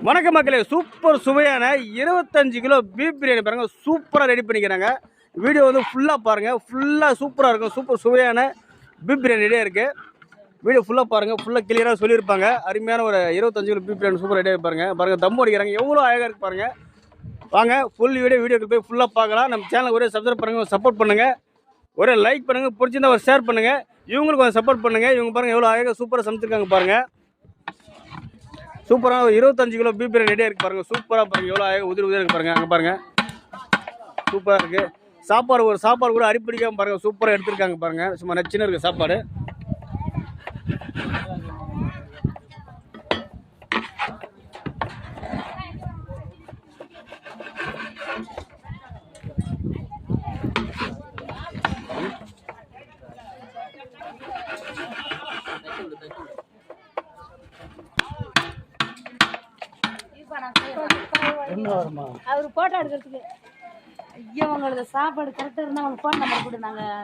வணக்கம் மக்களே, சூப்பர் சுவையான 25 கிலோ பீஃப் பிரியாணி பாருங்க, சூப்பராக ரெடி பண்ணிக்கிறாங்க. வீடியோ வந்து ஃபுல்லாக பாருங்கள், ஃபுல்லாக சூப்பராக இருக்கும். சூப்பர் சுவையான பீஃப் பிரியாணி ரெடியாக இருக்குது. வீடியோ ஃபுல்லாக பாருங்கள், ஃபுல்லாக கிளியராக சொல்லியிருப்பாங்க. அருமையான ஒரு 25 கிலோ பீஃப் பிரியாணி சூப்பர் ரெடியாக பாருங்கள். தம் அடிக்கிறாங்க, எவ்வளோ அழகாக இருக்குது பாருங்கள். வாங்க ஃபுல் வீடியோக்கு போய் ஃபுல்லாக பார்க்கலாம். நம்ம சேனல் ஒரே சப்ஸ்கிரைப் பண்ணுங்கள், சப்போர்ட் பண்ணுங்கள், ஒரே லைக் பண்ணுங்கள், பிடிச்சிருந்தா ஒரு ஷேர் பண்ணுங்கள். இவங்களுக்கு கொஞ்சம் சப்போர்ட் பண்ணுங்கள். இவங்க பாருங்கள் எவ்வளோ அழகாக சூப்பராக சமைச்சிருக்காங்க பாருங்கள். சூப்பராக ஒரு 25 கிலோ பீஃப் பிரியாணி ரெடியாக இருக்குது பாருங்கள். சூப்பராக பாருங்கள், எவ்வளோ அழகாக உதிரி இருக்கு பாருங்கள். அங்கே பாருங்கள், சூப்பராக இருக்குது. சாப்பாடு கூட அரிப்பிடிக்காமல் பாருங்கள், சூப்பராக எடுத்துருக்காங்க பாருங்கள். சும்மா நச்சுன்னு இருக்குது சாப்பாடு. அவரு போட்டோ எடுக்கிறதுக்கு ஐயோ, உங்களோட சாப்பாடு கரெக்டாக இருந்தால் அவங்க ஃபோன் நம்பர் கூட நாங்கள்